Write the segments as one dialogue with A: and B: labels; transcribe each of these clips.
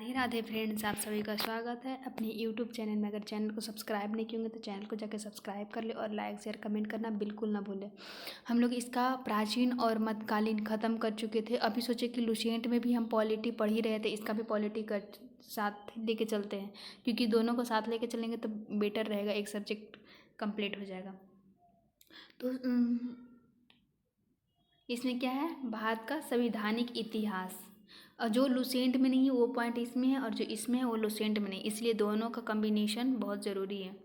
A: Radhe Radhe friends, आप सभी का स्वागत है अपने यूट्यूब चैनल में। अगर चैनल को सब्सक्राइब नहीं किए होंगे तो चैनल को जाकर सब्सक्राइब कर ले और लाइक शेयर कमेंट करना बिल्कुल ना भूलें। हम लोग इसका प्राचीन और मध्यकालीन ख़त्म कर चुके थे। अभी सोचे कि लुसेंट में भी हम पॉलिटी पढ़ ही रहे थे, इसका भी पॉलिटी कर साथ लेके चलते हैं, क्योंकि दोनों को साथ लेके चलेंगे तो बेटर रहेगा, एक सब्जेक्ट कंप्लीट हो जाएगा। तो इसमें क्या है, भारत का संवैधानिक इतिहास। और जो लुसेंट में नहीं है वो पॉइंट इसमें है, और जो इसमें है वो लुसेंट में नहीं, इसलिए दोनों का कम्बिनेशन बहुत ज़रूरी है।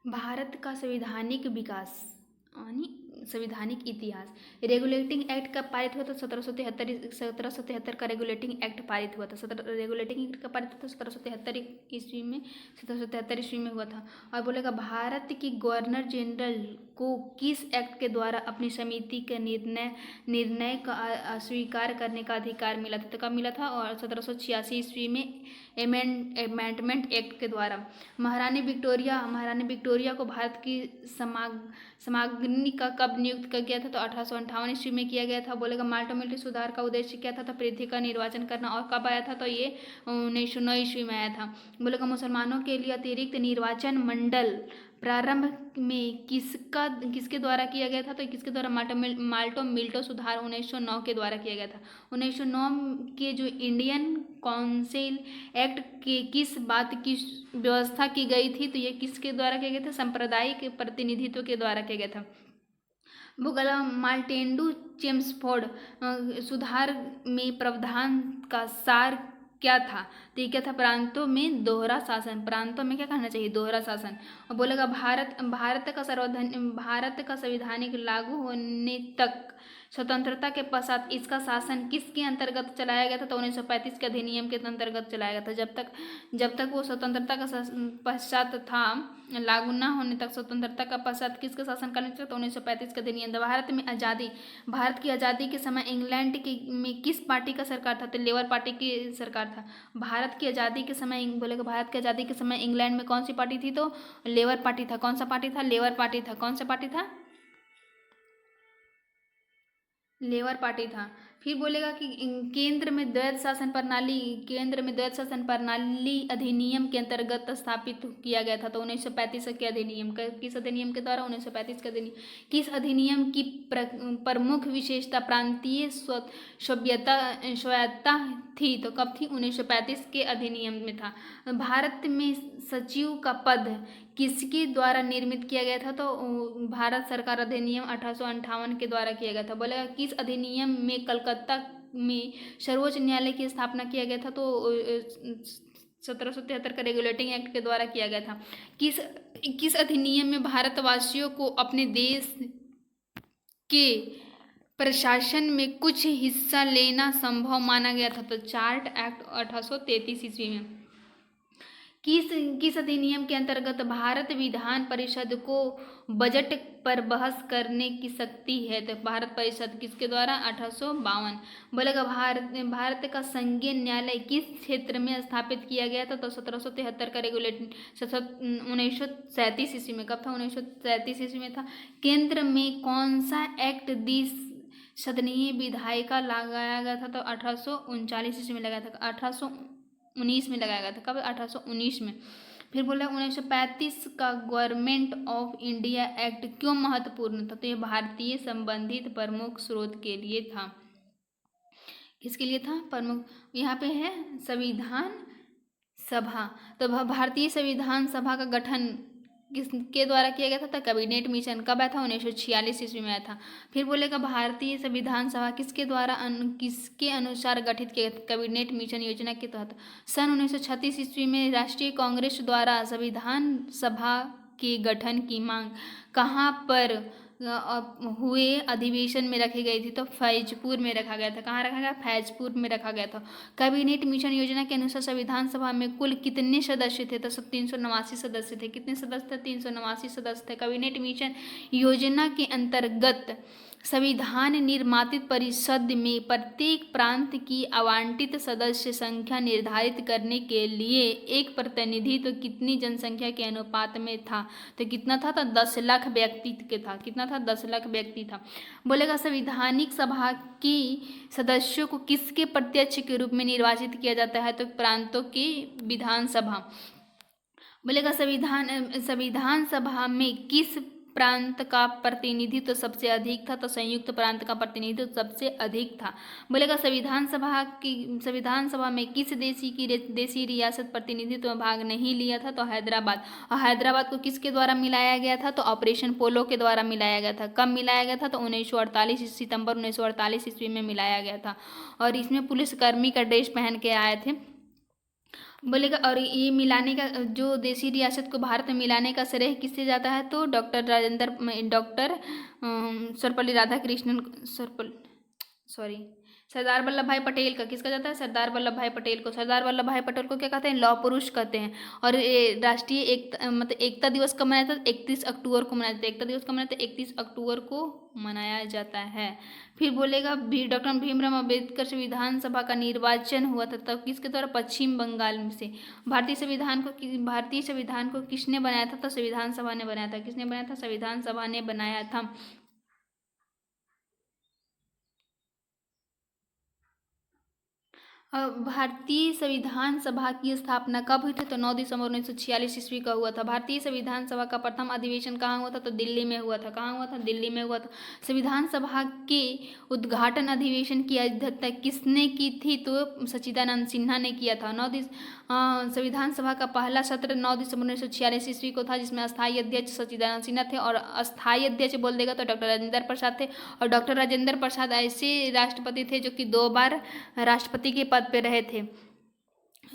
A: भारत का संवैधानिक विकास यानी संवैधानिक इतिहास। रेगुलेटिंग एक्ट कब पारित हुआ था? 1773 का रेगुलेटिंग एक्ट पारित हुआ था। रेगुलेटिंग एक्ट कब पारित हुआ था? 1773 ईस्वी में 1773 ईस्वी में हुआ था। और बोलेगा भारत की गवर्नर जनरल को किस एक्ट के द्वारा अपनी समिति के निर्णय का अस्वीकार करने का अधिकार मिला था? तो कब मिला था? और 1786 ईस्वी में अमेंडमेंट एक्ट के द्वारा। महारानी विक्टोरिया को भारत की समाग्नि का कब नियुक्त कर गया था? तो 1858 ईस्वी में किया गया था। बोलेगा माल्टा मिलिट्री सुधार का उद्देश्य क्या था? तो पृथ्वी का निर्वाचन करना। और कब आया था? तो ये 1909 ईस्वी में आया था। बोलेगा मुसलमानों के लिए अतिरिक्त निर्वाचन मंडल प्रारंभ में किसके द्वारा किया गया था? तो किसके द्वारा? माल्टो मिल्टो सुधार 1909 के द्वारा किया गया था। 1909 के जो इंडियन काउंसिल एक्ट के किस बात की व्यवस्था की गई थी? तो ये किसके द्वारा किया गया था? सांप्रदायिक प्रतिनिधित्व के द्वारा किया गया था। बोगला मार्टेंडू चेम्सफोर्ड सुधार में प्रावधान का सार क्या था? तो ये क्या था? प्रांतों में दोहरा शासन। प्रांतों में क्या कहना चाहिए? दोहरा शासन। और बोलेगा भारत का संवैधानिक लागू होने तक स्वतंत्रता के पश्चात इसका शासन किसके अंतर्गत चलाया गया था? तो 1935 के अधिनियम के अंतर्गत चलाया गया था। जब तक वो स्वतंत्रता का पश्चात था, लागू न होने तक स्वतंत्रता का पश्चात किसका शासन करने था? तो 1935 का अधिनियम। भारत की आज़ादी के समय इंग्लैंड में किस पार्टी का सरकार था? तो लेबर पार्टी की सरकार था। भारत की आज़ादी के समय बोलेगा भारत की आज़ादी के समय इंग्लैंड में कौन सी पार्टी थी? तो लेबर पार्टी था। कौन सा पार्टी था? लेबर पार्टी था। कौन सा पार्टी था? लेबर पार्टी था। फिर बोलेगा कि केंद्र में द्वैध शासन प्रणाली अधिनियम के अंतर्गत स्थापित किया गया था। तो 1935 के अधिनियम किस अधिनियम के द्वारा? 1935 के अधिनियम। किस अधिनियम की प्रमुख विशेषता प्रांतीय स्वायत्तता थी? तो कब थी? 1935 के अधिनियम में था। भारत में सचिव का पद किसके द्वारा निर्मित किया गया था? तो भारत सरकार अधिनियम 1858 के द्वारा किया गया था। बोलेगा किस अधिनियम में कलकत्ता में सर्वोच्च न्यायालय की स्थापना किया गया था? तो 1773 का रेगुलेटिंग एक्ट के द्वारा किया गया था। किस अधिनियम में भारतवासियों को अपने देश के प्रशासन में कुछ हिस्सा लेना संभव माना गया था? तो चार्ट एक्ट 1833 ईस्वी में। किस अधिनियम के अंतर्गत भारत विधान परिषद को बजट पर बहस करने की शक्ति है? तो भारत परिषद किसके द्वारा? 1852। बोलेगा भारत का संघीय न्यायालय किस क्षेत्र में स्थापित किया गया था? तो 1773 का रेगुलेटिंग 1937 ईस्वी में। कब था? 1937 ईस्वी में था। केंद्र में कौन सा एक्ट सदनीय विधायिका लगाया गया था? तो 1839 ईस्वी में लगाया था। 1819 में लगाया गया था। कब? 1819 में। फिर बोला 1935 का गवर्नमेंट ऑफ इंडिया एक्ट क्यों महत्वपूर्ण था? तो ये भारतीय संबंधित प्रमुख स्रोत के लिए था। किसके लिए था? प्रमुख। यहाँ पे है संविधान सभा। तो भारतीय संविधान सभा का गठन किसके द्वारा किया गया था? तो कैबिनेट मिशन। कब आया था? 1946 ईस्वी में आया था। फिर बोलेगा भारतीय संविधान सभा किसके द्वारा किसके अनुसार गठित किया गया था? कैबिनेट मिशन योजना के तहत। सन 1936 ईस्वी में राष्ट्रीय कांग्रेस द्वारा संविधान सभा के गठन की मांग कहाँ पर हुए अधिवेशन में रखी गई थी? तो फैजपुर में रखा गया था। कहाँ रखा गया? फैजपुर में रखा गया था। कैबिनेट मिशन योजना के अनुसार संविधान सभा में कुल कितने सदस्य थे? तो 389 सदस्य थे। कितने सदस्य थे? 389 सदस्य थे। कैबिनेट मिशन योजना के अंतर्गत संविधान निर्मातित परिषद में प्रत्येक प्रांत की आवंटित सदस्य संख्या निर्धारित करने के लिए एक प्रतिनिधित्व कितनी जनसंख्या के अनुपात में था? तो कितना था? तो 10 लाख व्यक्ति के था। कितना था? 10 लाख व्यक्ति था। बोलेगा संविधानिक सभा की सदस्यों को किसके प्रत्यक्ष के रूप में निर्वाचित किया जाता है? तो प्रांतों की विधानसभा। बोलेगा संविधान सभा में किस प्रांत का प्रतिनिधित्व तो सबसे अधिक था? तो संयुक्त प्रांत का प्रतिनिधित्व तो सबसे अधिक था। बोलेगा संविधान सभा में किस देशी रियासत प्रतिनिधित्व में भाग नहीं लिया था? तो हैदराबाद। और हैदराबाद को किसके द्वारा मिलाया गया था? तो ऑपरेशन पोलो के द्वारा मिलाया गया था। कब मिलाया गया था? तो 1948 सितंबर 1948 ईस्वी में मिलाया गया था। और इसमें पुलिसकर्मी का ड्रेस पहन के आए थे। बोलेगा और ये मिलाने का, जो देशी रियासत को भारत में मिलाने का श्रेय किससे जाता है? तो डॉक्टर सर्वपल्ली राधाकृष्णन सरदार वल्लभ भाई पटेल का। किसका जाता है? सरदार वल्लभ भाई पटेल को। सरदार वल्लभ भाई पटेल को क्या कहते हैं? लौह पुरुष कहते हैं। और राष्ट्रीय एकता दिवस कब मनाया था? 31 अक्टूबर को मनाया जाता है। एकता दिवस कब मनाया था? 31 अक्टूबर को मनाया जाता है। फिर बोलेगा डॉक्टर भीमराव अम्बेडकर संविधान सभा का निर्वाचन हुआ था तब किसके द्वारा? पश्चिम बंगाल से। भारतीय संविधान को किसने बनाया था? तो संविधान सभा ने बनाया था। किसने बनाया था? संविधान सभा ने बनाया था। भारतीय संविधान सभा की स्थापना कब हुई थी? तो 9 दिसंबर 1946 ईस्वी का हुआ था। भारतीय संविधान सभा का प्रथम अधिवेशन कहाँ हुआ था? तो दिल्ली में हुआ था। कहाँ हुआ था? दिल्ली में हुआ था। संविधान सभा के उद्घाटन अधिवेशन की अध्यक्षता किसने की थी? तो सच्चिदानंद सिन्हा ने किया था। संविधान सभा का पहला सत्र 9 दिसंबर 1946 ईस्वी को था, जिसमें अस्थायी अध्यक्ष सच्चिदानंद सिन्हा थे और अस्थायी अध्यक्ष बोल देगा तो डॉक्टर राजेंद्र प्रसाद थे। और डॉक्टर राजेंद्र प्रसाद ऐसे राष्ट्रपति थे जो कि 2 बार राष्ट्रपति के पद पे रहे थे।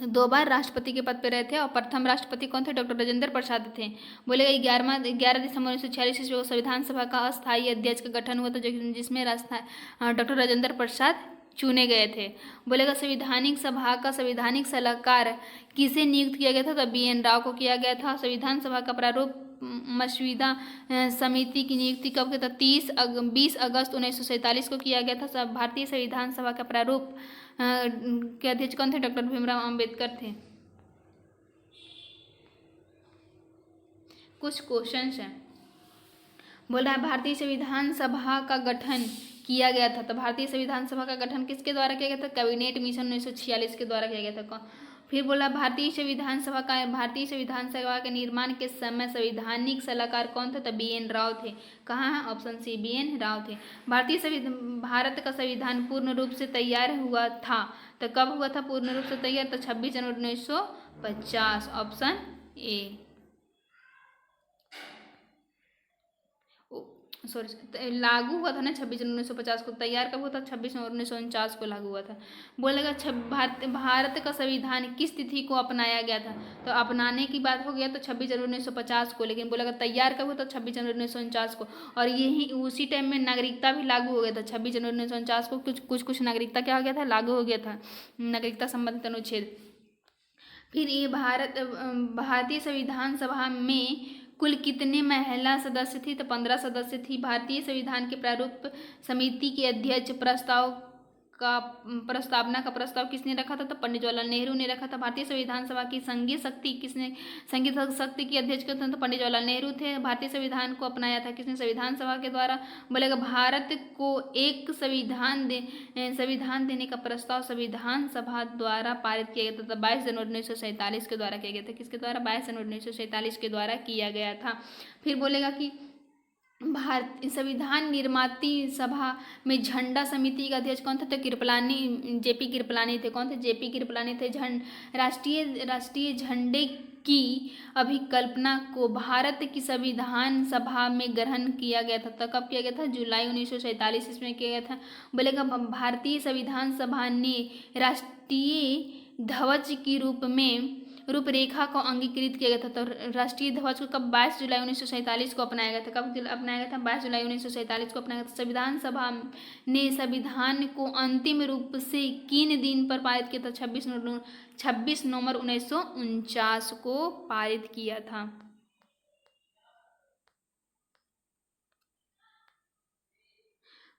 A: 2 बार राष्ट्रपति के पद पे रहे थे। और प्रथम राष्ट्रपति कौन थे? डॉक्टर राजेंद्र प्रसाद थे। बोलेगा 11 दिसंबर 1946 ईस्वी को संविधान सभा का अस्थायी अध्यक्ष का गठन हुआ था, जिसमें डॉक्टर राजेंद्र प्रसाद चुने गए थे। बोलेगा संविधानिक सभा का संवैधानिक सलाहकार किसे नियुक्त किया गया था? तो BN राव को किया गया था। संविधान सभा का प्रारूप मसौदा समिति की नियुक्ति कब किया था? 20 अगस्त 1947 को किया गया था। भारतीय संविधान सभा का प्रारूप के अध्यक्ष कौन थे? डॉक्टर भीमराव अम्बेडकर थे। कुछ क्वेश्चंस हैं। बोल रहा है भारतीय संविधान सभा का गठन किया गया था। तो भारतीय संविधान सभा का गठन किसके द्वारा किया गया था? कैबिनेट मिशन 1946 के द्वारा किया गया था। फिर बोला भारतीय संविधान सभा के निर्माण के समय संवैधानिक सलाहकार कौन थे? तो BN राव थे। कहाँ है? ऑप्शन सी, BN राव थे। भारत का संविधान पूर्ण रूप से तैयार हुआ था तो कब हुआ था पूर्ण रूप से तैयार? तो 26 जनवरी 1950, ऑप्शन ए। लागू हुआ था ना 26 जनवरी 1950 को। तैयार कब हुआ था? 26 नवंबर 1949 को लागू हुआ था। बोलेगा भारत का संविधान किस तिथि को अपनाया गया था? तो अपनाने की बात हो गया तो 26 जनवरी 1950 को, लेकिन बोलेगा तैयार कब हुआ था? 26 जनवरी 1949 को। और यही उसी टाइम में नागरिकता भी लागू हो गया था। 26 जनवरी 1949 को कुछ नागरिकता क्या हो गया था? लागू हो गया था, नागरिकता संबंधित अनुच्छेद। फिर ये भारतीय संविधान सभा में कुल कितने महिला सदस्य थी? तो 15 सदस्य थी। भारतीय संविधान के प्रारूप समिति के अध्यक्ष प्रस्तावना का प्रस्ताव किसने रखा था? तो पंडित जवाहरलाल नेहरू ने रखा था। भारतीय संविधान सभा की संघीय शक्ति की अध्यक्ष कौन थे? तो पंडित जवाहरलाल नेहरू थे। भारतीय संविधान को अपनाया था किसने? संविधान सभा के द्वारा। बोलेगा भारत को एक संविधान देने का प्रस्ताव संविधान सभा द्वारा पारित किया गया था। 22 जनवरी 1947 के द्वारा किया गया था। किसके द्वारा? 22 जनवरी 1947 के द्वारा किया गया था। फिर बोलेगा कि भारतीय संविधान निर्माती सभा में झंडा समिति का अध्यक्ष कौन था? तो JP कृपलानी थे। कौन थे? JP कृपलानी थे। राष्ट्रीय झंडे की अभिकल्पना को भारत की संविधान सभा में ग्रहण किया गया था। तो कब किया गया था? जुलाई 1947 ईस्वी में किया गया था। बोलेगा भारतीय संविधान सभा ने राष्ट्रीय ध्वज के रूपरेखा को अंगीकृत किया गया था। तो राष्ट्रीय ध्वज को कब? 22 जुलाई 1947 को अपनाया गया था। कब अपनाया गया था? 22 जुलाई 1947 को अपनाया गया था। संविधान सभा ने संविधान को अंतिम रूप से किन दिन पर पारित किया था? 26 नवंबर 1949 को पारित किया था।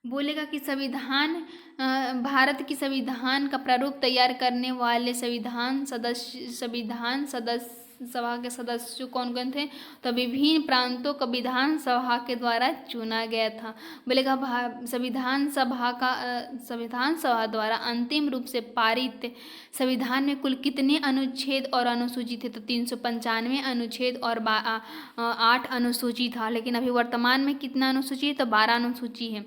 A: बोलेगा कि भारत की संविधान का प्रारूप तैयार करने वाले संविधान सदस्य सभा के सदस्य कौन कौन थे? तो विभिन्न प्रांतों का विधान सभा के द्वारा चुना गया था। बोलेगा संविधान सभा द्वारा अंतिम रूप से पारित संविधान में कुल कितने अनुच्छेद और अनुसूची थे? तो 395 अनुच्छेद और 8 अनुसूची था। लेकिन अभी वर्तमान में कितना अनुसूची है? तो 12 अनुसूची है।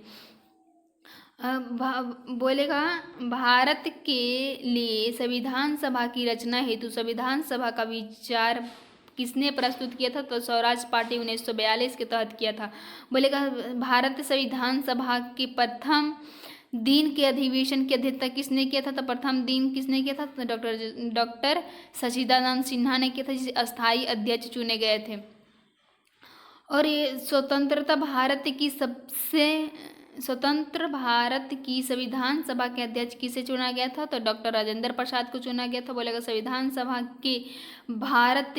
A: बोलेगा भारत के लिए संविधान सभा की रचना हेतु संविधान सभा का विचार किसने प्रस्तुत किया था? तो स्वराज पार्टी 1942 के तहत किया था। बोलेगा भारत संविधान सभा के प्रथम दिन के अधिवेशन की अध्यक्षता किसने किया था? तो प्रथम दिन किसने किया था? तो डॉक्टर सच्चिदानंद सिन्हा ने किया था, जिसे अस्थायी अध्यक्ष चुने गए थे। और ये स्वतंत्र भारत की संविधान सभा के अध्यक्ष किसे चुना गया था? तो डॉक्टर राजेंद्र प्रसाद को चुना गया था। बोलेगा संविधान सभा के भारत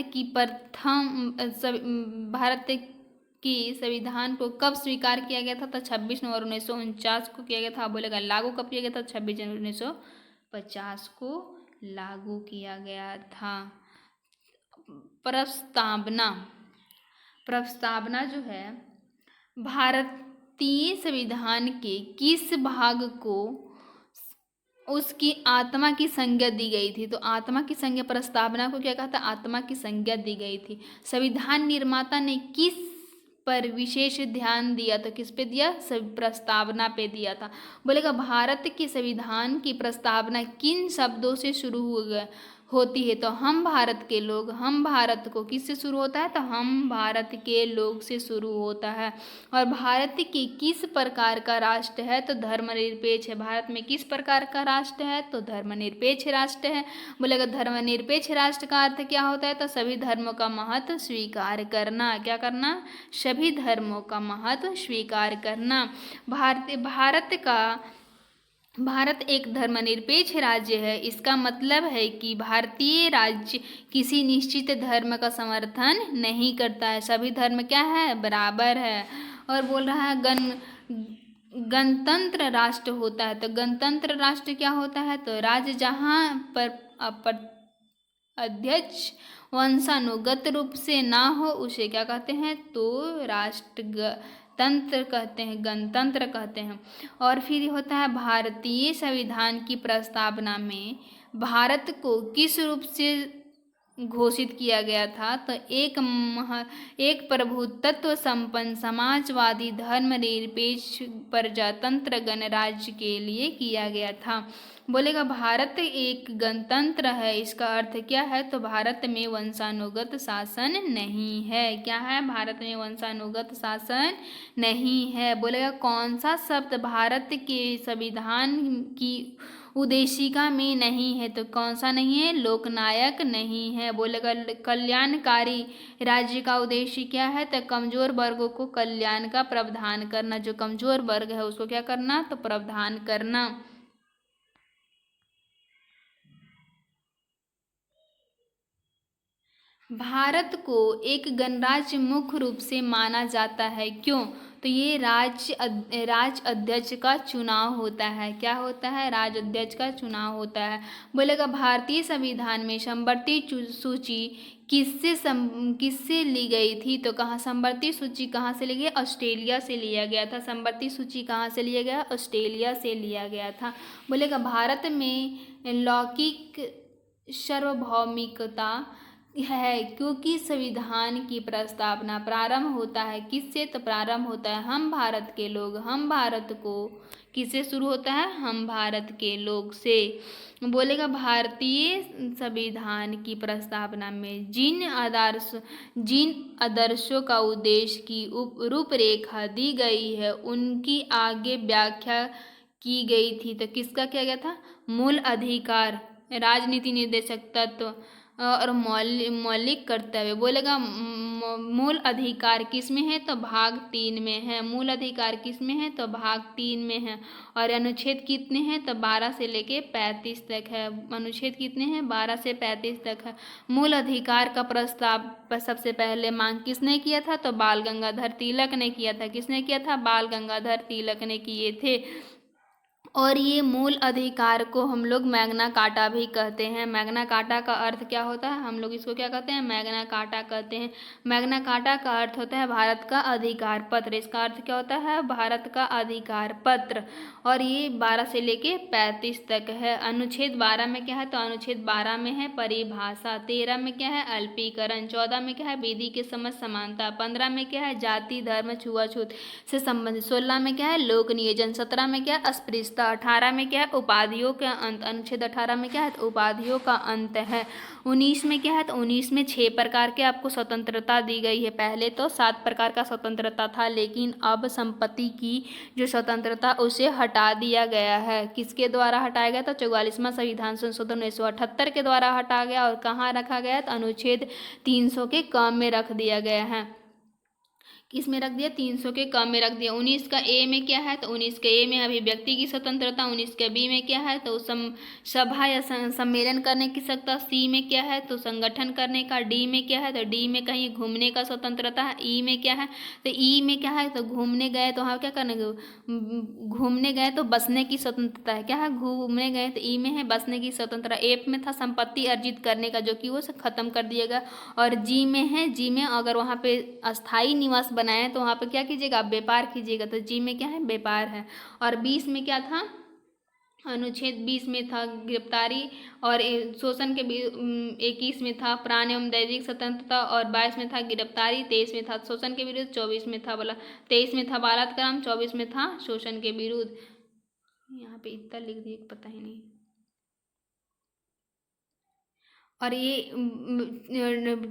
A: की संविधान को कब स्वीकार किया गया था? तो 26 नवंबर 1949 को किया गया था। बोलेगा लागू कब किया गया था? 26 जनवरी 1950 को लागू किया गया था। प्रस्तावना जो है भारतीय संविधान के किस भाग को उसकी आत्मा की संज्ञा दी गई थी? तो आत्मा की संज्ञा, प्रस्तावना को क्या कहा था? आत्मा की संज्ञा दी गई थी। संविधान निर्माता ने किस पर विशेष ध्यान दिया? तो किस पे दिया? प्रस्तावना पे दिया था। बोलेगा भारत के संविधान की प्रस्तावना किन शब्दों से शुरू होती है? तो हम भारत के लोग। हम भारत को किससे शुरू होता है? तो हम भारत के लोग से शुरू होता है। और भारत की किस प्रकार का राष्ट्र है? तो धर्मनिरपेक्ष है। भारत में किस प्रकार का राष्ट्र है? तो धर्मनिरपेक्ष राष्ट्र है। बोलेगा धर्मनिरपेक्ष राष्ट्र का अर्थ क्या होता है? तो सभी धर्मों का महत्व स्वीकार करना। क्या करना? सभी धर्मों का महत्व स्वीकार करना। भारत एक धर्मनिरपेक्ष राज्य है। इसका मतलब है कि भारतीय राज्य किसी निश्चित धर्म का समर्थन नहीं करता है। सभी धर्म क्या है? बराबर है। और बोल रहा है गणतंत्र राष्ट्र होता है। तो गणतंत्र राष्ट्र क्या होता है? तो राज्य जहाँ पर अध्यक्ष वंशानुगत रूप से ना हो उसे क्या कहते हैं? तो तंत्र कहते हैं, गणतंत्र कहते हैं। और फिर होता है भारतीय संविधान की प्रस्तावना में भारत को किस रूप से घोषित किया गया था? तो एक प्रभुत्व संपन्न समाजवादी धर्मनिरपेक्ष प्रजातंत्र गणराज्य के लिए किया गया था। बोलेगा भारत एक गणतंत्र है। इसका अर्थ क्या है? तो भारत में वंशानुगत शासन नहीं है। क्या है? भारत में वंशानुगत शासन नहीं है। बोलेगा कौन सा शब्द भारत के संविधान की उद्देशिका में नहीं है? तो कौन सा नहीं है? लोकनायक नहीं है। बोलेगा कल्याणकारी राज्य का उद्देश्य क्या है? तो कमजोर वर्गों को कल्याण का प्रावधान करना। जो कमजोर वर्ग है उसको क्या करना? तो प्रावधान करना। भारत को एक गणराज्य मुख्य रूप से माना जाता है। क्यों? तो ये राज्य अध्यक्ष का चुनाव होता है। क्या होता है? राज्य अध्यक्ष का चुनाव होता है। बोलेगा भारतीय संविधान में समवर्ती सूची किससे ली गई थी? तो कहाँ समवर्ती सूची कहाँ से ली गई? ऑस्ट्रेलिया से लिया गया था। समवर्ती सूची कहाँ से लिया गया? ऑस्ट्रेलिया से लिया गया था। बोलेगा भारत में लौकिक सार्वभौमिकता है क्योंकि संविधान की प्रस्तावना प्रारंभ होता है किससे? तो प्रारंभ होता है हम भारत के लोग। हम भारत को किससे शुरू होता है? हम भारत के लोग से। बोलेगा भारतीय संविधान की प्रस्तावना में जिन आदर्शों का उद्देश्य की रूपरेखा दी गई है उनकी आगे व्याख्या की गई थी। तो किसका किया गया था? मूल अधिकार, राजनीति निर्देशक तत्व, और मौलिक कर्तव्य। बोलेगा मूल अधिकार किस में है, तो भाग 3 में है। मूल अधिकार किस में है, तो भाग 3 में है। और अनुच्छेद कितने हैं, तो 12 से लेके 35 तक है। अनुच्छेद कितने हैं, 12 से 35 तक है। मूल अधिकार का प्रस्ताव सबसे पहले मांग किसने किया था, तो बाल गंगाधर तिलक ने किया था। किसने किया था, बाल गंगाधर तिलक ने किए थे। और ये मूल अधिकार को हम लोग मैग्ना कार्टा भी कहते हैं। मैग्ना कार्टा का अर्थ क्या होता है, हम लोग इसको क्या कहते हैं, मैग्ना कार्टा कहते हैं। मैग्ना कार्टा का अर्थ होता है भारत का अधिकार पत्र। इसका अर्थ क्या होता है, भारत का अधिकार पत्र। और ये 12 से लेके 35 तक है। अनुच्छेद 12 में क्या है, तो अनुच्छेद 12 में है परिभाषा। 13 में क्या है, अल्पीकरण। 14 में क्या है, विधि के समझ समानता। 15 में क्या है, जाति धर्म छुआछूत से संबंधित। 16 में क्या है, लोक नियोजन। 17 में क्या है, अस्पृश्यता। 18 में क्या है, उपाधियों का अंत। अनुच्छेद 18 में क्या है, तो उपाधियों का अंत है। 19 में क्या है, तो 19 में 6 प्रकार के आपको स्वतंत्रता दी गई है। पहले तो 7 प्रकार का स्वतंत्रता था, लेकिन अब संपत्ति की जो स्वतंत्रता उसे हटा दिया गया है। किसके द्वारा हटाया गया, तो 44वां संविधान संशोधन 1978 के द्वारा हटा गया। और कहाँ रखा गया, तो अनुच्छेद 300 के क में रख दिया गया है। किस में रख दिया, 300 के क में रख दिया। 19 का ए में क्या है, तो 19 के ए में अभिव्यक्ति की स्वतंत्रता। 19 के बी में क्या है, तो सभा या सम्मेलन करने की सकता। सी में क्या है, तो संगठन करने का। डी में क्या है, तो डी में कहीं घूमने का स्वतंत्रता है। ई में क्या है, तो ई में क्या है, तो घूमने गए तो वहाँ क्या करने, घूमने गए तो बसने की स्वतंत्रता है। क्या है, घूमने गए, तो ई में है बसने की स्वतंत्रता। एफ में था संपत्ति अर्जित करने का, जो कि वो खत्म कर दिया गया। और जी में है, जी में अगर वहाँ पे अस्थाई निवास बनाए तो वहाँ पे क्या कीजिएगा, व्यापार कीजिएगा। तो जी में क्या है, व्यापार है। और 20 में क्या था, अनुच्छेद 20 में था गिरफ्तारी और शोषण के। 21 में था प्राण एवं दैनिक स्वतंत्रता। और 22 में था गिरफ्तारी। 23 में था शोषण के विरुद्ध। 24 में था 23 में था बलात्कार। 24 में था शोषण के विरुद्ध। यहाँ पे इतना लिख दिए, पता ही नहीं। और ये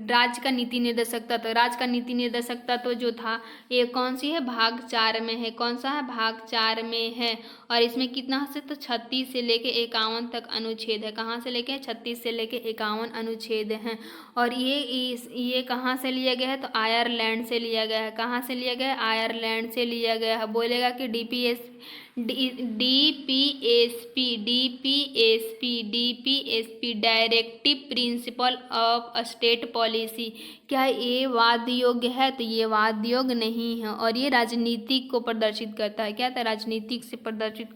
A: राज्य का नीति निर्देशक तत्व। राज्य का नीति निर्देशक तत्व जो था, ये कौन सी है, भाग 4 में है। कौन सा है, भाग 4 में है। और इसमें कितना से, तो 36 से लेके 51 तक अनुच्छेद है। कहाँ से लेके, 36 से लेके 51 अनुच्छेद हैं। और ये कहाँ से लिया गया है, तो आयरलैंड से लिया गया है। कहाँ से लिया गया है, आयरलैंड से लिया गया है। बोलेगा कि DPSP directive principle of state policy, क्या ये वाद योग्य है, तो ये वाद योग्य नहीं है। और ये राजनीतिक को प्रदर्शित करता है। क्या था, राजनीतिक से प्रदर्शित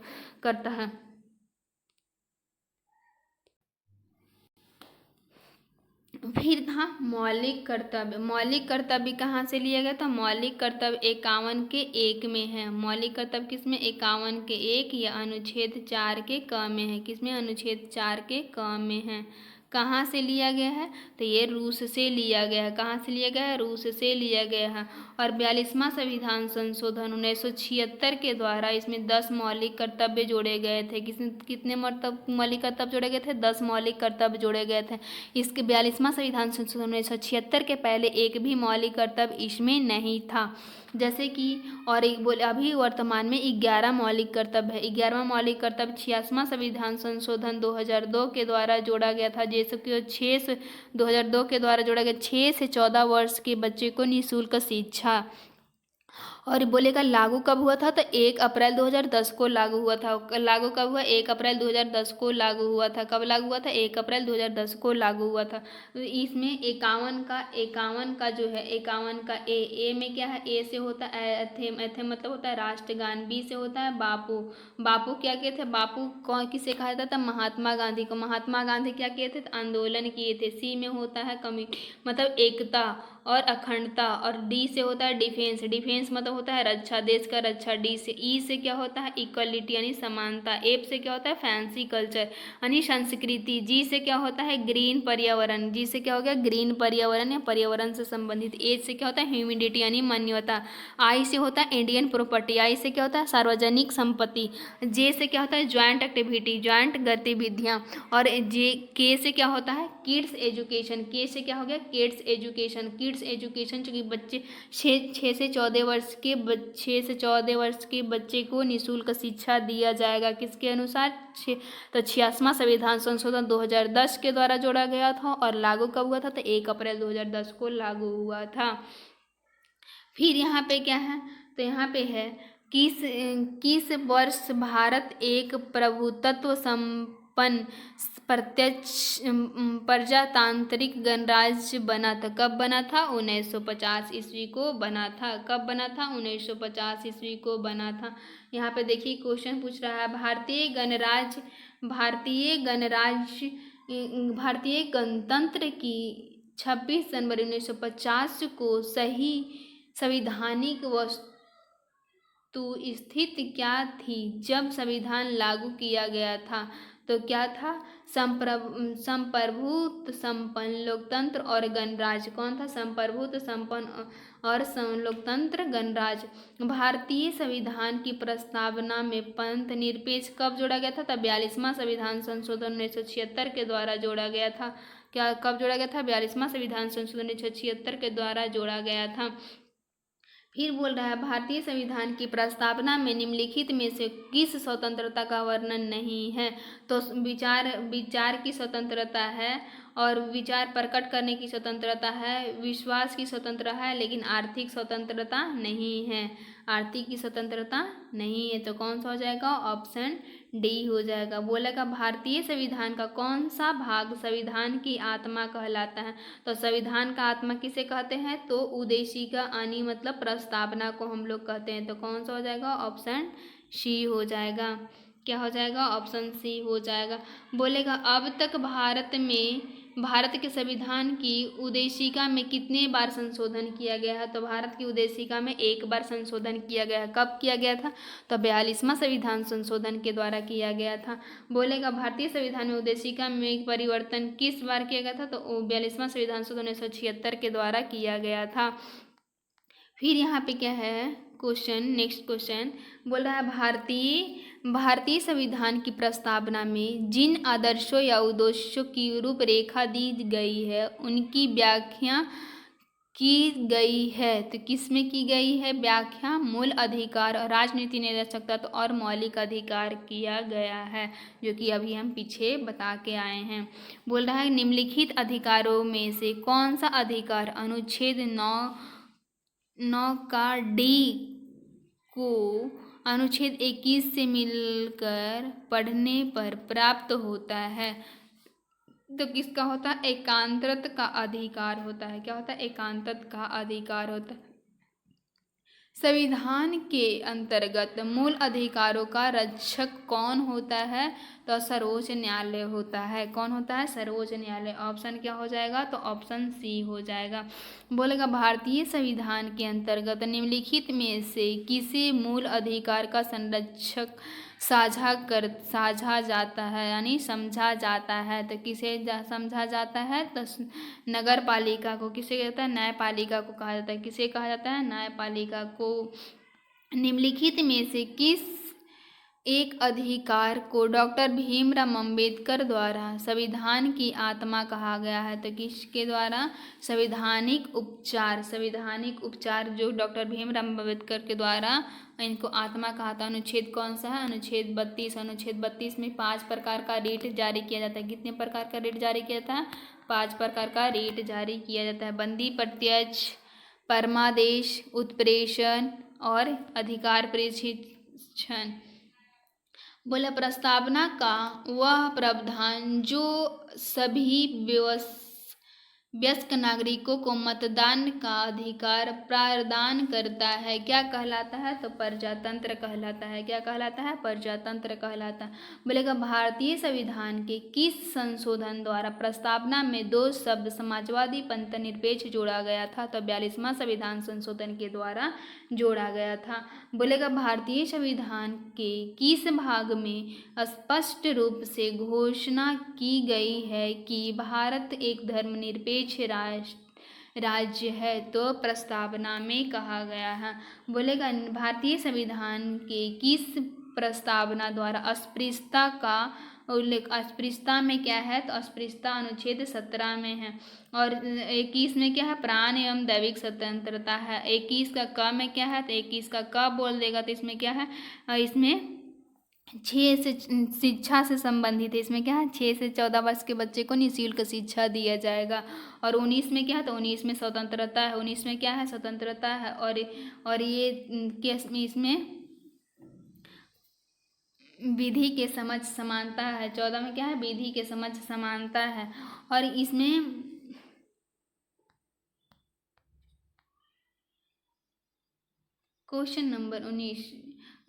A: करता है। फिर था मौलिक कर्तव्य। मौलिक कर्तव्य कहाँ से लिया गया, तो मौलिक कर्तव्य 51 के 1 में है। मौलिक कर्तव्य किसमें, 51 के 1 या अनुच्छेद 4 के क में है। किसमें, अनुच्छेद 4 के क में है। कहाँ से लिया गया है, तो ये रूस से लिया गया है। कहाँ से लिया गया है, रूस से लिया गया है। और 42वां संविधान संशोधन 1976 के द्वारा इसमें 10 मौलिक कर्तव्य जोड़े गए थे। कितने मौलिक कर्तव्य जोड़े गए थे, 10 मौलिक कर्तव्य जोड़े गए थे। इसके 42वां संविधान संशोधन 1976 के पहले एक भी मौलिक कर्तव्य इसमें नहीं था। जैसे कि और एक बोले, अभी वर्तमान में 11 मौलिक कर्तव्य है। 11वां मौलिक कर्तव्य 86वां संविधान संशोधन 2002 के द्वारा जोड़ा गया था। जैसे कि 2002 के द्वारा जोड़ा गया 6 से 14 वर्ष के बच्चे को निःशुल्क शिक्षा। और बोलेगा लागू कब हुआ था, तो 1 अप्रैल 2010 को लागू हुआ था। लागू कब हुआ, 1 अप्रैल 2010 को लागू हुआ था। कब लागू हुआ था, 1 अप्रैल 2010 को लागू हुआ था। तो इसमें 51 का जो है, 51 का ए में क्या है, ए से होता है एथेम मतलब होता है राष्ट्रगान। बी से होता है बापू। बापू क्या किए थे, बापू कौन किसे कहा जाता था, महात्मा गांधी को। महात्मा गांधी क्या किए थे, आंदोलन किए थे। सी में होता है मतलब एकता और अखंडता। और डी से होता है डिफेंस। डिफेंस मतलब होता है रक्षा, देश का रक्षा। डी से, ई से क्या होता है, इक्वलिटी यानी समानता। एफ से क्या होता है, फैंसी कल्चर यानी संस्कृति। जी से क्या होता है, ग्रीन पर्यावरण। जी से क्या हो गया, ग्रीन पर्यावरण या पर्यावरण से संबंधित। एच से क्या होता है, ह्यूमिडिटी यानी मान्यता। आई से होता है इंडियन प्रॉपर्टी। आई से क्या होता है, सार्वजनिक संपत्ति। जे से क्या होता है, ज्वाइंट एक्टिविटी, ज्वाइंट गतिविधियाँ। और जे के से क्या होता है, किड्स एजुकेशन। के से क्या हो गया, kids education. Kids kids education, चूँकि बच्चे 6 से 14 वर्ष के बच्चे को निःशुल्क शिक्षा दिया जाएगा। किसके अनुसार? तो 86वां संविधान संशोधन 2010 के द्वारा जोड़ा गया था और लागू कब हुआ था? तो 1 अप्रैल 2010 को लागू हुआ था। फिर यहाँ पे क्या है? तो यहाँ पे है किस वर्ष भारत एक प्रभुत्व संपन्न प्रत्यक्ष प्रजातांत्रिक गणराज्य बना था? कब बना था? 1950 ईस्वी को बना था। कब बना था? 1950 ईस्वी को बना था। यहाँ पे देखिए क्वेश्चन पूछ रहा है, भारतीय गणतंत्र की 26 जनवरी 1950 को सही संवैधानिक वस्तुस्थिति क्या थी जब संविधान लागू किया गया था? तो क्या था? संप्रभुत्व संपन्न लोकतंत्र और गणराज्य। कौन था? संप्रभुत्व संपन्न और लोकतंत्र गणराज्य। भारतीय संविधान की प्रस्तावना में पंथ निरपेक्ष कब जोड़ा गया था? तब 42वां संविधान संशोधन 1976 के द्वारा जोड़ा गया था। क्या कब जोड़ा गया था? 42वां संविधान संशोधन 1976 के द्वारा जोड़ा गया था। फिर बोल रहा है, भारतीय संविधान की प्रस्तावना में निम्नलिखित में से किस स्वतंत्रता का वर्णन नहीं है? तो विचार की स्वतंत्रता है और विचार प्रकट करने की स्वतंत्रता है, विश्वास की स्वतंत्रता है, लेकिन आर्थिक स्वतंत्रता नहीं है। आर्थिक की स्वतंत्रता नहीं है। तो कौन सा हो जाएगा? ऑप्शन डी हो जाएगा। बोलेगा भारतीय संविधान का कौन सा भाग संविधान की आत्मा कहलाता है? तो संविधान का आत्मा किसे कहते हैं? तो उद्देशिका आनी मतलब प्रस्तावना को हम लोग कहते हैं। तो कौन सा हो जाएगा? ऑप्शन सी हो जाएगा। क्या हो जाएगा? ऑप्शन सी हो जाएगा। बोलेगा अब तक भारत के संविधान की उद्देशिका में कितने बार संशोधन किया गया है? तो भारत की उद्देशिका में 1 बार संशोधन किया गया। कब किया गया था? तो 42वां संविधान संशोधन के द्वारा किया गया था। बोलेगा भारतीय संविधान में उद्देशिका में परिवर्तन किस बार किया गया था? तो 42वां संविधान संशोधन 1976 के द्वारा किया गया था। फिर यहाँ पे क्या है क्वेश्चन? नेक्स्ट क्वेश्चन बोल रहा है, भारतीय संविधान की प्रस्तावना में जिन आदर्शों या उद्देश्यों की रूपरेखा दी गई है उनकी व्याख्या की गई है। तो किस में की गई है व्याख्या? मूल अधिकार, राजनीति, निरक्षरता और मौलिक अधिकार किया गया है, जो कि अभी हम पीछे बता के आए हैं। बोल रहा है निम्नलिखित अधिकारों में से कौन सा अधिकार अनुच्छेद 9 का डी को अनुच्छेद 21 से मिलकर पढ़ने पर प्राप्त होता है? तो किसका होता है? एकांतरता का अधिकार होता है। क्या होता है? एकांतरता का अधिकार होता है। संविधान के अंतर्गत मूल अधिकारों का रक्षक कौन होता है? तो सर्वोच्च न्यायालय होता है। कौन होता है? सर्वोच्च न्यायालय। ऑप्शन क्या हो जाएगा? तो ऑप्शन सी हो जाएगा। बोलेगा भारतीय संविधान के अंतर्गत निम्नलिखित में से किसे मूल अधिकार का संरक्षक साझा जाता है यानी समझा जाता है? तो किसे समझा जाता है? तो नगर पालिका को। किसे कहता है? न्यायपालिका को कहा जाता है। किसे कहा जाता है? न्यायपालिका को। निम्नलिखित में से किस एक अधिकार को डॉक्टर भीमराव अंबेडकर द्वारा संविधान की आत्मा कहा गया है? तो किसके द्वारा? संवैधानिक उपचार जो डॉक्टर भीमराव अंबेडकर के द्वारा इनको आत्मा कहा था। अनुच्छेद कौन सा है? अनुच्छेद 32। अनुच्छेद 32 में 5 प्रकार का रिट जारी किया जाता है। कितने प्रकार का रिट जारी किया जाता है? 5 प्रकार का रिट जारी किया जाता है। बंदी, प्रत्यक्ष, परमादेश, उत्प्रेषण और अधिकार प्रशिक्षण। बोला प्रस्तावना का वह प्रावधान जो सभी वयस्क नागरिकों को मतदान का अधिकार प्रदान करता है क्या कहलाता है? तो प्रजातंत्र कहलाता है। क्या कहलाता है? प्रजातंत्र कहलाता है। बोलेगा भारतीय संविधान के किस संशोधन द्वारा प्रस्तावना में 2 शब्द समाजवादी पंथ निरपेक्ष जोड़ा गया था? तो 42वां संविधान संशोधन के द्वारा जोड़ा गया था। बोलेगा भारतीय संविधान के किस भाग में स्पष्ट रूप से घोषणा की गई है कि भारत एक धर्मनिरपेक्ष राज्य है? तो प्रस्तावना में कहा गया है। बोलेगा भारतीय संविधान के किस प्रस्तावना द्वारा अस्पृश्यता का उल्लेख। अस्पृश्यता में क्या है, तो अस्पृश्यता अनुच्छेद 17 में है। और 21 में क्या है, प्राण एवं दैविक स्वतंत्रता है। 21 का क में क्या है, तो 21 का क बोल देगा तो इसमें क्या है, इसमें 6 से शिक्षा से संबंधित है। इसमें क्या है, 6 से 14 वर्ष के बच्चे को निःशुल्क शिक्षा दिया जाएगा। और 19 में क्या है, तो 19 में स्वतंत्रता है। 19 में क्या है, स्वतंत्रता है। और ये इसमें विधि के समझ समानता है। 14 में क्या है, विधि के समझ समानता है। और इसमें क्वेश्चन नंबर 19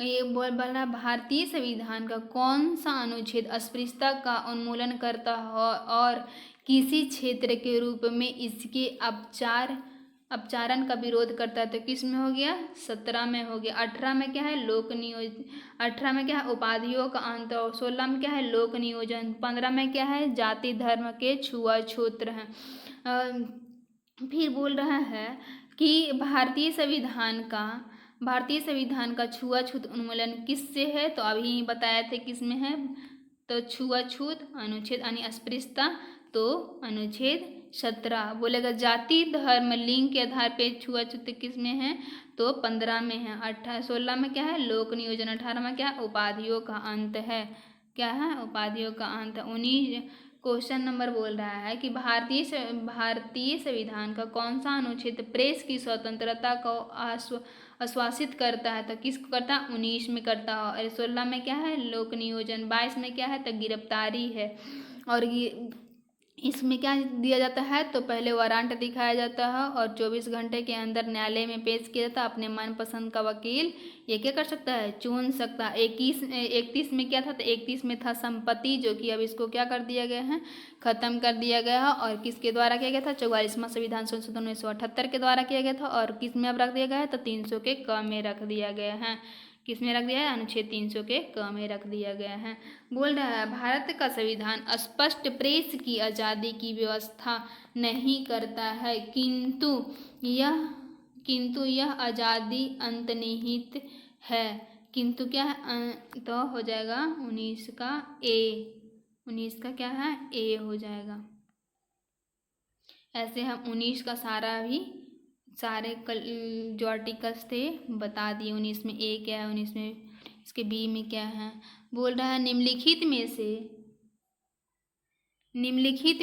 A: ये बोल बना, भारतीय संविधान का कौन सा अनुच्छेद अस्पृश्यता का उन्मूलन करता है और किसी क्षेत्र के रूप में इसके अपचारण का विरोध करता है? तो किस में हो गया, 17 में हो गया। 18 में क्या है, लोक नियोजन। 18 में क्या है, उपाधियों का अंत। और 16 में क्या है, लोक नियोजन। 15 में क्या है, जाति धर्म के छुआछूत है। फिर बोल रहा है कि भारतीय संविधान का छुआछूत उन्मूलन किससे है? तो अभी बताया थे किस में है, तो छुआछूत अनुच्छेद यानी अस्पृश्यता, तो अनुच्छेद 17। बोलेगा जाति धर्म लिंग के आधार पर छुआछूत किस में है, तो 15 में है। 16 में क्या है, लोक नियोजन। 18 में क्या है, उपाधियों का अंत है। क्या है, उपाधियों का अंत। 19 क्वेश्चन नंबर बोल रहा है कि भारतीय संविधान का कौन सा अनुच्छेद प्रेस की स्वतंत्रता को आश्वासित करता है? तो किसको करता है, 19 में करता है। और 16 में क्या है, लोक नियोजन। 22 में क्या है, तो गिरफ्तारी है। और ये इसमें क्या दिया जाता है, तो पहले वारंट दिखाया जाता है और 24 घंटे के अंदर न्यायालय में पेश किया जाता है। अपने मनपसंद का वकील ये क्या कर सकता है, चुन सकता है। 31 में क्या था, तो 31 में था संपत्ति, जो कि अब इसको क्या कर दिया गया है, खत्म कर दिया गया है। और किसके द्वारा किया गया था, 44वां संविधान संशोधन 1978 के द्वारा किया गया था। और किस में अब रख दिया गया है, तो 300 के क में रख दिया गया है। किस में रख दिया है, अनुच्छेद 300 के क में रख दिया गया है। बोल रहा है भारत का संविधान स्पष्ट प्रेस की आज़ादी की व्यवस्था नहीं करता है, किंतु यह आज़ादी अंतर्निहित है। किंतु क्या है, तो हो जाएगा 19 का ए। 19 का क्या है, ए हो जाएगा। ऐसे हम 19 का सारे जो आर्टिकल्स थे बता दिए। 19 में ए क्या है, 19 में इसके बी में क्या है। बोल रहा है निम्नलिखित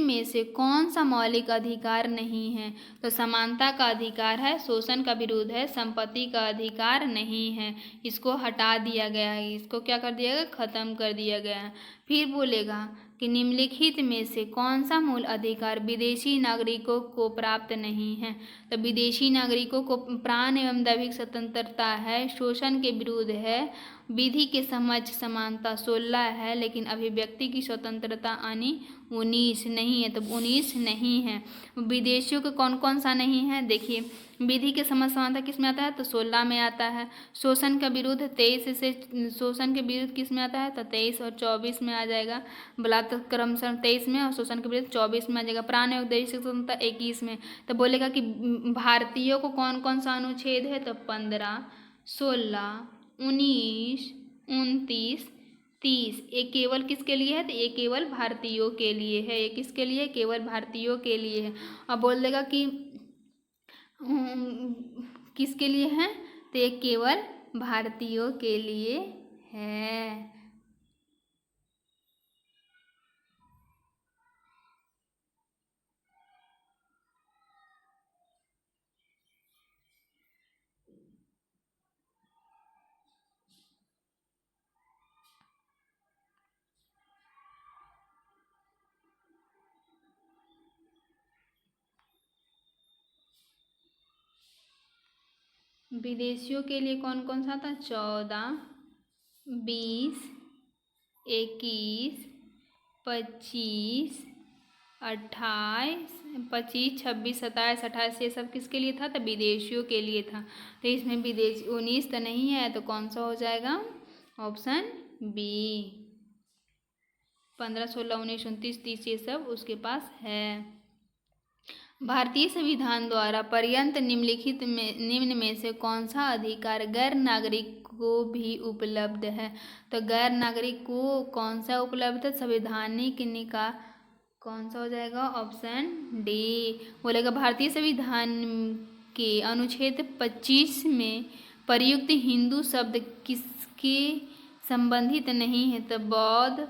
A: में से कौन सा मौलिक अधिकार नहीं है? तो समानता का अधिकार है, शोषण का विरोध है, संपत्ति का अधिकार नहीं है। इसको हटा दिया गया है, इसको क्या कर दिया गया, खत्म कर दिया गया है। फिर बोलेगा कि निम्नलिखित में से कौन सा मूल अधिकार विदेशी नागरिकों को प्राप्त नहीं है? तो विदेशी नागरिकों को प्राण एवं दैविक स्वतंत्रता है, शोषण के विरुद्ध है, विधि के समझ समानता 16 है, लेकिन अभिव्यक्ति की स्वतंत्रता यानी 19 नहीं है। तो 19 नहीं है। विदेशियों को कौन कौन सा नहीं है, देखिए विधि के समझ समानता किस में आता है, तो 16 में आता है। शोषण का विरुद्ध 23 से, शोषण के विरुद्ध किस में आता है, तो 23 और 24 में आ जाएगा। बलात्कार क्रमशः 23 में और शोषण के विरुद्ध 24 में आ जाएगा। प्राण एवं दैविक स्वतंत्रता 21 में। तो बोलेगा कि भारतीयों को कौन कौन सा अनुच्छेद है, तो 15, 16, 19, 29, 30। ये केवल किसके लिए है, तो ये केवल भारतीयों के लिए है। ये किसके लिए, केवल भारतीयों के लिए है। अब बोल देगा कि किसके लिए है, तो ये केवल भारतीयों के लिए है। विदेशियों के लिए कौन कौन सा था, 14, 20, 21, 25, 28, 25, 26, 27, 28 ये सब किसके लिए था, तो विदेशियों के लिए था। तो इसमें विदेशी 19 तो नहीं है, तो कौन सा हो जाएगा, ऑप्शन बी। 15, 16, 19, 29, 30 ये सब उसके पास है। भारतीय संविधान द्वारा पर्याप्त निम्न में से कौन सा अधिकार गैर नागरिक को भी उपलब्ध है। तो गैर नागरिक को कौन सा उपलब्ध है? संवैधानिक निकाय। कौन सा हो जाएगा? Option D. बोलेगा भारतीय संविधान के अनुच्छेद 25 में प्रयुक्त हिंदू शब्द किसके संबंधित नहीं है? तो बौद्ध,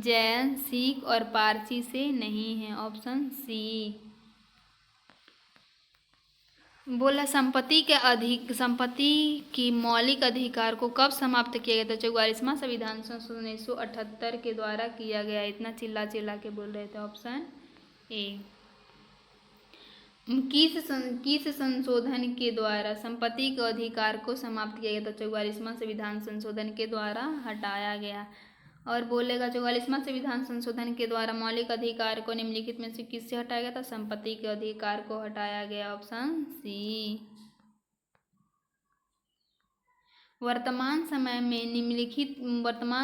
A: जैन, सिख और पारसी से नहीं है। Option C. बोला संपत्ति की मौलिक अधिकार को कब समाप्त किया गया था? 44वां संविधान संशोधन 1978 के द्वारा किया गया। इतना चिल्ला चिल्ला के बोल रहे थे। Option A. किस संशोधन के द्वारा संपत्ति के अधिकार को समाप्त किया गया था? 44वां संविधान संशोधन के द्वारा हटाया गया। और बोलेगा 44वां संविधान संशोधन के द्वारा मौलिक अधिकार को निम्नलिखित में से किससे हटाया गया था? संपत्ति के अधिकार को हटाया गया। Option C. वर्तमान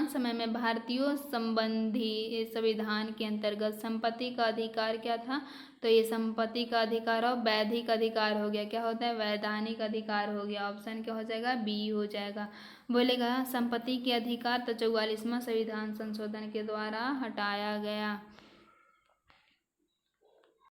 A: समय में भारतीय संबंधी संविधान के अंतर्गत संपत्ति का अधिकार क्या था? तो ये संपत्ति का अधिकार और वैधिक अधिकार हो गया। क्या होता है? वैधानिक अधिकार हो गया। ऑप्शन क्या हो जाएगा? बी हो जाएगा। बोलेगा संपत्ति के अधिकार तो 44वां संविधान संशोधन के द्वारा हटाया गया।